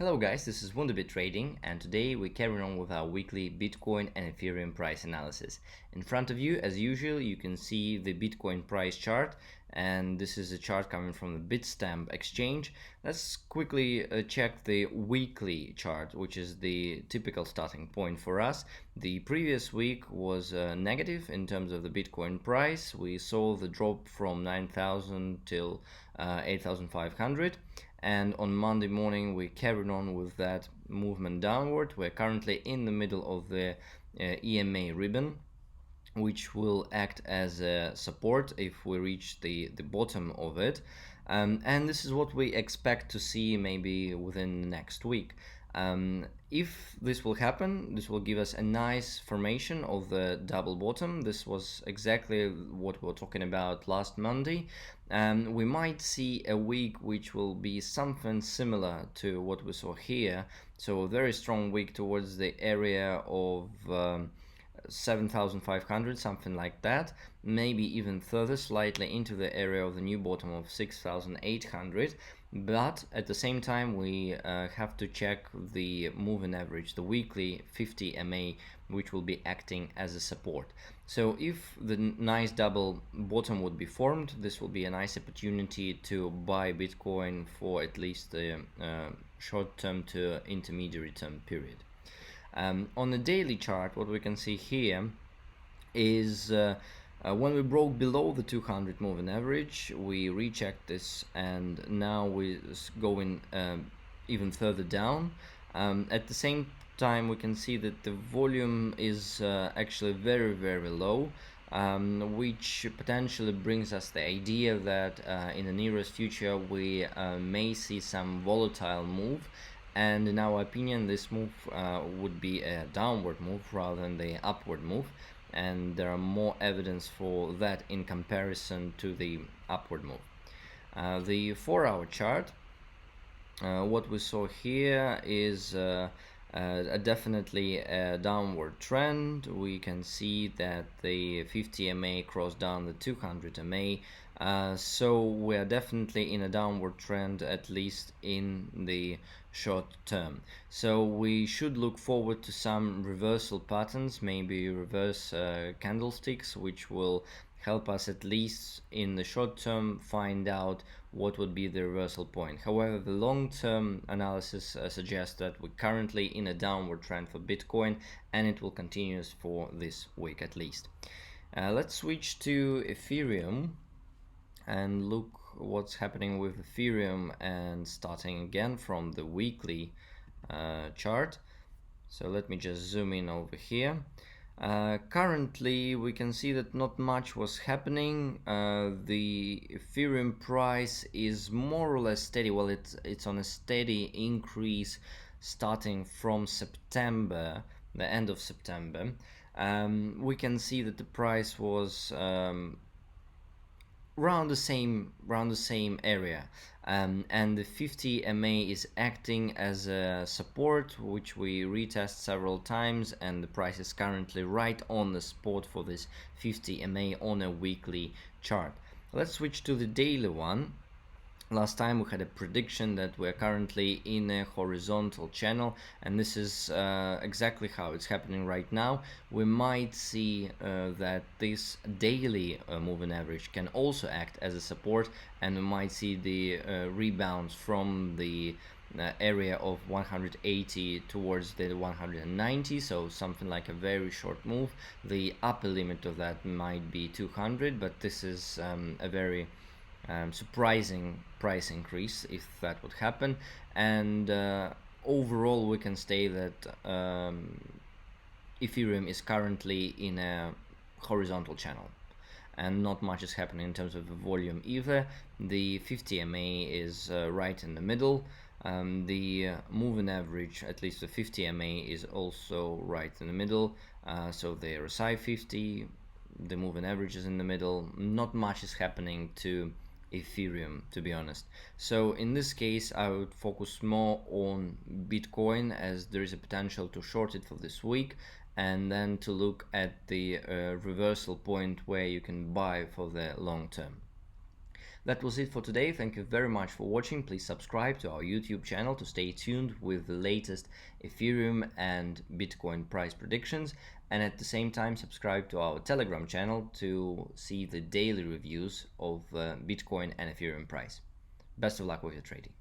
Hello guys, this is Wonderbit Trading, and today we carry on with our weekly Bitcoin and Ethereum price analysis. In front of you, as usual, you can see the Bitcoin price chart, and this is a chart coming from the Bitstamp exchange. Let's quickly check the weekly chart, which is the typical starting point for us. The previous week was negative in terms of the Bitcoin price. We saw the drop from 9,000 till 8,500. And on Monday morning we carried on with that movement downward. We're currently in the middle of the EMA ribbon, which will act as a support if we reach the bottom of it, and this is what we expect to see maybe within the next week. If this will happen, this will give us a nice formation of the double bottom. This was exactly what we were talking about last Monday. We might see a week which will be something similar to what we saw here, so a very strong week towards the area of 7,500, something like that, maybe even further, slightly into the area of the new bottom of 6,800. But at the same time we have to check the moving average, the weekly 50 MA, which will be acting as a support. So if the nice double bottom would be formed, this will be a nice opportunity to buy Bitcoin for at least the short term to intermediary term period. On the daily chart, what we can see here is when we broke below the 200 moving average, we rechecked this, and now we're going even further down. At the same time, we can see that the volume is actually very, very low, which potentially brings us the idea that in the nearest future we may see some volatile move. And in our opinion, this move would be a downward move rather than the upward move, and there are more evidence for that in comparison to the upward move. The 4-hour chart, what we saw here is definitely a downward trend. We can see that the 50 MA crossed down the 200 MA, so we are definitely in a downward trend, at least in the short term. So we should look forward to some reversal patterns, maybe reverse candlesticks, which will help us at least in the short term find out what would be the reversal point. However, the long-term analysis suggests that we're currently in a downward trend for Bitcoin, and it will continue for this week at least. Let's switch to Ethereum and look what's happening with Ethereum, and starting again from the weekly chart. So let me just zoom in over here. Currently we can see that not much was happening. The Ethereum price is more or less steady. Well, it's on a steady increase starting from September, the end of September. We can see that the price was around the same area, and the 50 MA is acting as a support, which we retest several times, and the price is currently right on the spot for this 50 MA on a weekly chart. Let's switch to the daily one. Last time we had a prediction that we're currently in a horizontal channel, and this is exactly how it's happening right now. We might see that this daily moving average can also act as a support, and we might see the rebounds from the area of 180 towards the 190, so something like a very short move. The upper limit of that might be 200, but this is a very surprising price increase if that would happen. And overall we can say that Ethereum is currently in a horizontal channel, and not much is happening in terms of the volume either. The 50 MA is right in the middle. The moving average, at least the 50 MA, is also right in the middle. So the RSI 50, the moving average is in the middle. Not much is happening to Ethereum, to be honest. So in this case I would focus more on Bitcoin, as there is a potential to short it for this week, and then to look at the reversal point where you can buy for the long term. That was it for today. Thank you very much for watching. Please subscribe to our YouTube channel to stay tuned with the latest Ethereum and Bitcoin price predictions, and at the same time subscribe to our Telegram channel to see the daily reviews of Bitcoin and Ethereum price. Best of luck with your trading.